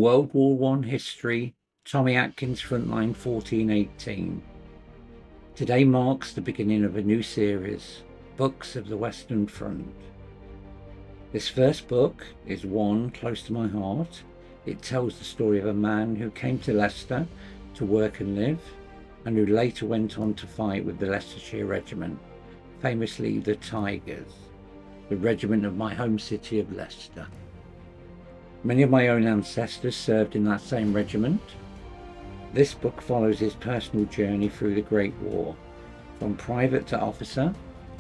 World War One history, Tommy Atkins Frontline 1418. Today marks the beginning of a new series, Books of the Western Front. This first book is one close to my heart. It tells the story of a man who came to Leicester to work and live, and who later went on to fight with the Leicestershire Regiment, famously the Tigers, the regiment of my home city of Leicester. Many of my own ancestors served in that same regiment. This book follows his personal journey through the Great War, from private to officer,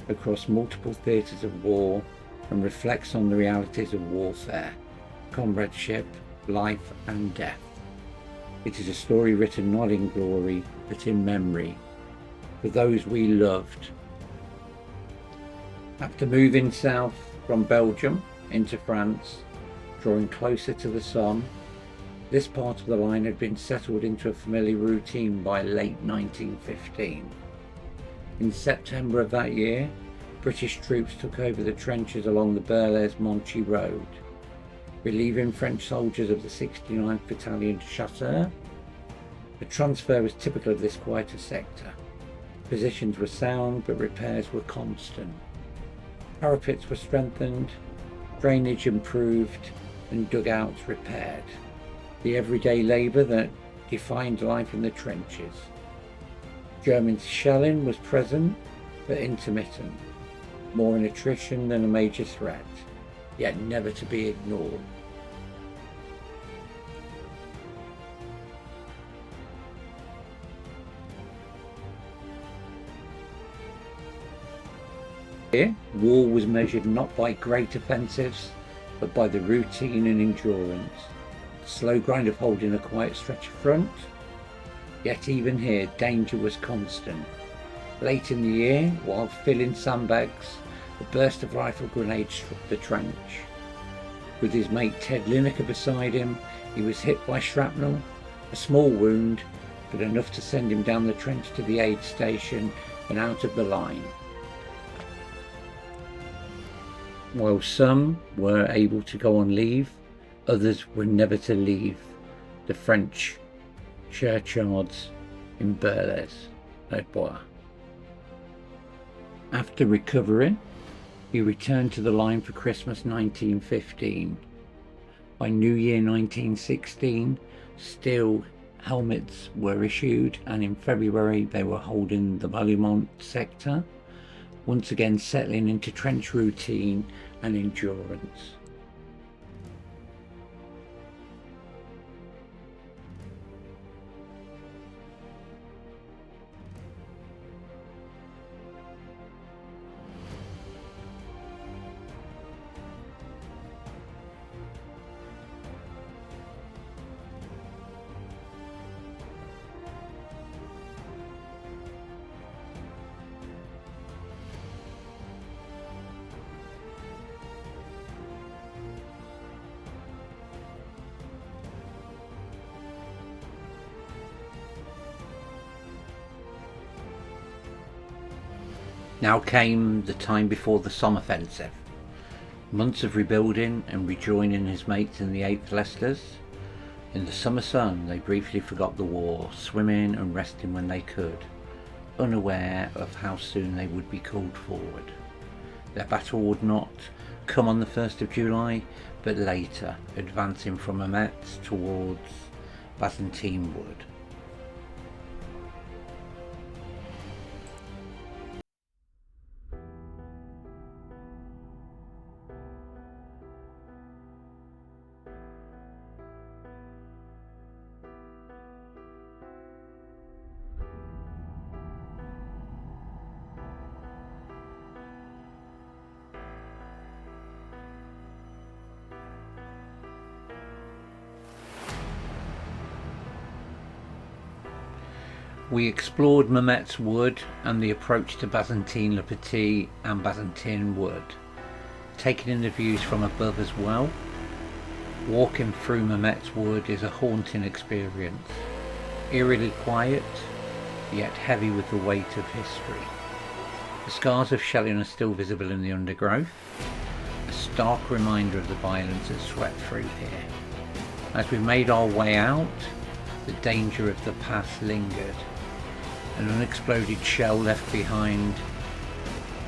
across multiple theatres of war, and reflects on the realities of warfare, comradeship, life and death. It is a story written not in glory, but in memory, for those we loved. After moving south from Belgium into France, drawing closer to the Somme, this part of the line had been settled into a familiar routine by late 1915. In September of that year, British troops took over the trenches along the Berles-au-Bois road, relieving French soldiers of the 69th Battalion Chasseurs. The transfer was typical of this quieter sector. Positions were sound, but repairs were constant. Parapets were strengthened, drainage improved, and dugouts repaired. The everyday labour that defined life in the trenches. German shelling was present, but intermittent, more an attrition than a major threat, yet never to be ignored. Here, war was measured not by great offensives, but by the routine and endurance. The slow grind of holding a quiet stretch of front. Yet even here, danger was constant. Late in the year, while filling sandbags, a burst of rifle grenades struck the trench. With his mate Ted Lineker beside him, he was hit by shrapnel, a small wound, but enough to send him down the trench to the aid station and out of the line. While some were able to go on leave, others were never to leave the French churchyards in Berles-au-Bois. After recovering, he returned to the line for Christmas 1915. By New Year 1916, steel helmets were issued, and in February they were holding the Bailleulmont sector, once again settling into trench routine and endurance. Now came the time before the Somme offensive. Months of rebuilding and rejoining his mates in the 8th Leicesters. In the summer sun, they briefly forgot the war, swimming and resting when they could, unaware of how soon they would be called forward. Their battle would not come on the 1st of July, but later, advancing from Mametz towards Byzantine Wood. We explored Mametz Wood and the approach to Byzantine-le-Petit and Byzantine Wood, taking in the views from above as well. Walking through Mametz Wood is a haunting experience, eerily quiet, yet heavy with the weight of history. The scars of shelling are still visible in the undergrowth, a stark reminder of the violence that swept through here. As we made our way out, the danger of the past lingered. An unexploded shell left behind,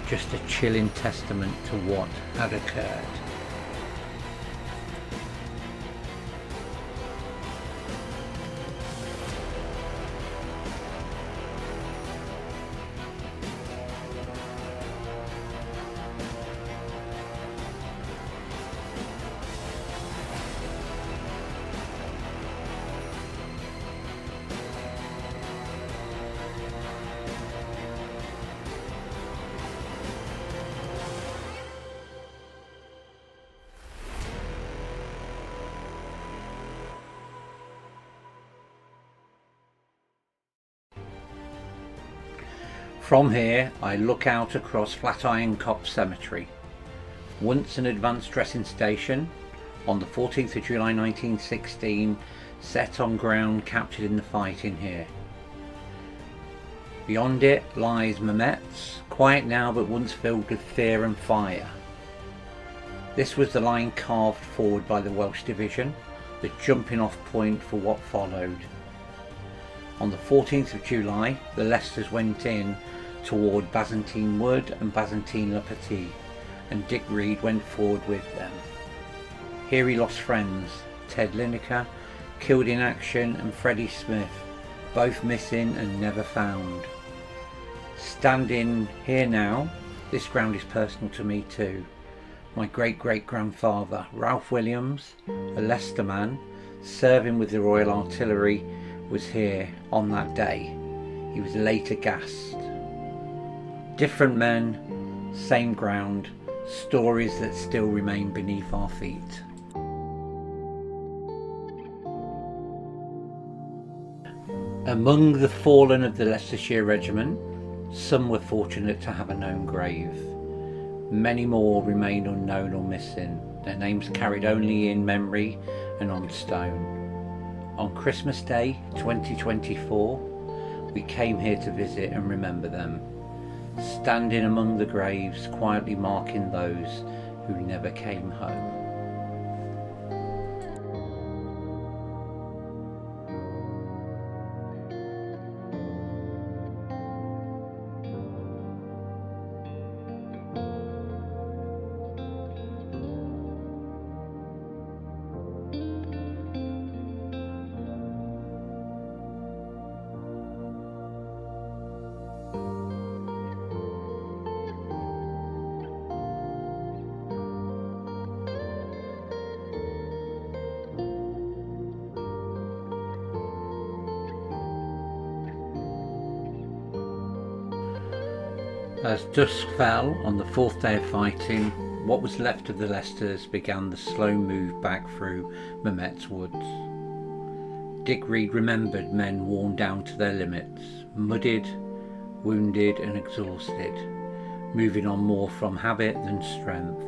just a chilling testament to what had occurred. From here I look out across Flatiron Copse Cemetery, once an advanced dressing station, on the 14th of July 1916, set on ground captured in the fighting here. Beyond it lies Mametz, quiet now but once filled with fear and fire. This was the line carved forward by the Welsh division, the jumping off point for what followed. On the 14th of July, the Leicesters went in toward Byzantine Wood and Byzantine Le Petit, and Dick Reed went forward with them. Here he lost friends, Ted Lineker, killed in action, and Freddie Smith, both missing and never found. Standing here now, this ground is personal to me too. My great-great-grandfather, Ralph Williams, a Leicester man, serving with the Royal Artillery, was here on that day. He was later gassed. Different men, same ground, stories that still remain beneath our feet. Among the fallen of the Leicestershire Regiment, some were fortunate to have a known grave. Many more remain unknown or missing, their names carried only in memory and on stone. On Christmas Day 2024, we came here to visit and remember them, standing among the graves, quietly marking those who never came home. As dusk fell on the fourth day of fighting, what was left of the Leicesters began the slow move back through Mametz woods. Dick Reed remembered men worn down to their limits, muddied, wounded and exhausted, moving on more from habit than strength.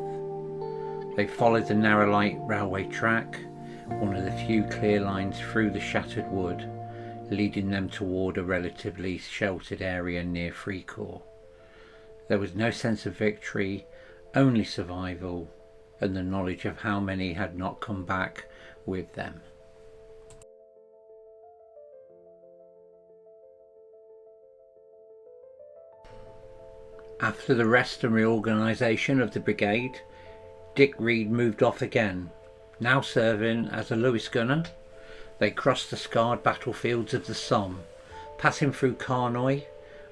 They followed the narrow light railway track, one of the few clear lines through the shattered wood, leading them toward a relatively sheltered area near Fricourt. There was no sense of victory, only survival, and the knowledge of how many had not come back with them. After the rest and reorganisation of the brigade, Dick Reed moved off again, now serving as a Lewis gunner. They crossed the scarred battlefields of the Somme, passing through Carnoy,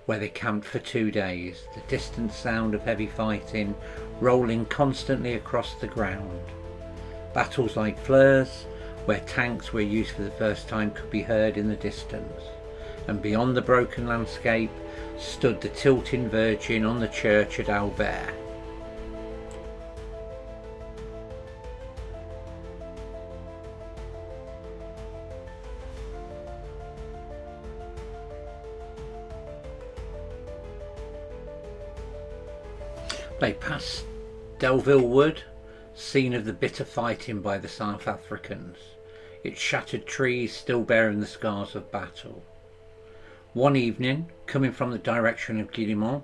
where they camped for 2 days, the distant sound of heavy fighting rolling constantly across the ground. Battles like Flers, where tanks were used for the first time, could be heard in the distance, and beyond the broken landscape stood the tilting Virgin on the church at Albert. They passed Delville Wood, scene of the bitter fighting by the South Africans, its shattered trees still bearing the scars of battle. One evening, coming from the direction of Guillemont,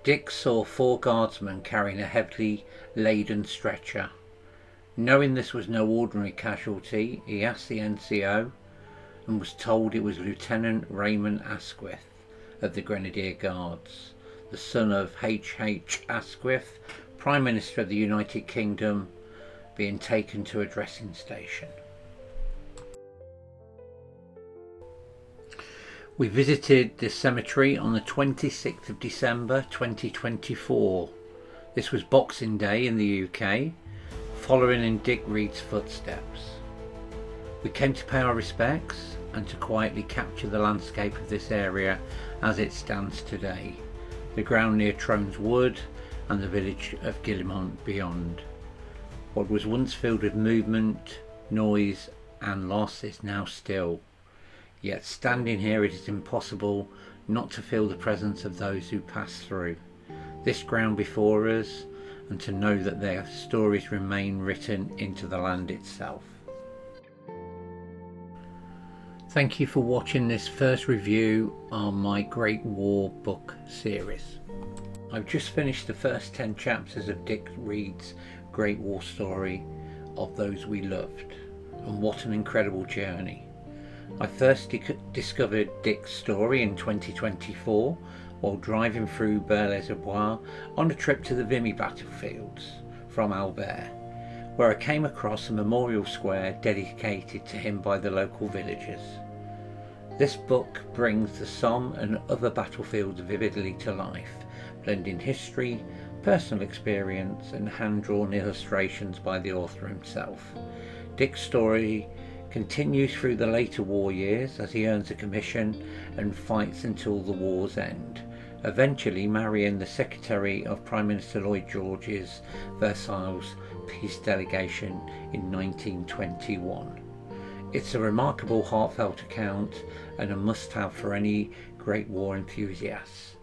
Dick saw 4 guardsmen carrying a heavily laden stretcher. Knowing this was no ordinary casualty, he asked the NCO and was told it was Lieutenant Raymond Asquith of the Grenadier Guards, the son of H.H. Asquith, Prime Minister of the United Kingdom, being taken to a dressing station. We visited this cemetery on the 26th of December 2024. This was Boxing Day in the UK, following in Dick Reed's footsteps. We came to pay our respects and to quietly capture the landscape of this area as it stands today, the ground near Trones Wood and the village of Guillemont beyond. What was once filled with movement, noise and loss is now still. Yet standing here it is impossible not to feel the presence of those who passed through this ground before us, and to know that their stories remain written into the land itself. Thank you for watching this first review on my Great War book series. I've just finished the first 10 chapters of Dick Reed's Great War story of Those We Loved, and what an incredible journey. I first discovered Dick's story in 2024 while driving through Berles-au-Bois on a trip to the Vimy battlefields from Albert, where I came across a memorial square dedicated to him by the local villagers. This book brings the Somme and other battlefields vividly to life, blending history, personal experience and hand-drawn illustrations by the author himself. Dick's story continues through the later war years as he earns a commission and fights until the war's end, eventually marrying the secretary of Prime Minister Lloyd George's Versailles peace delegation in 1921. It's a remarkable, heartfelt account and a must-have for any Great War enthusiasts.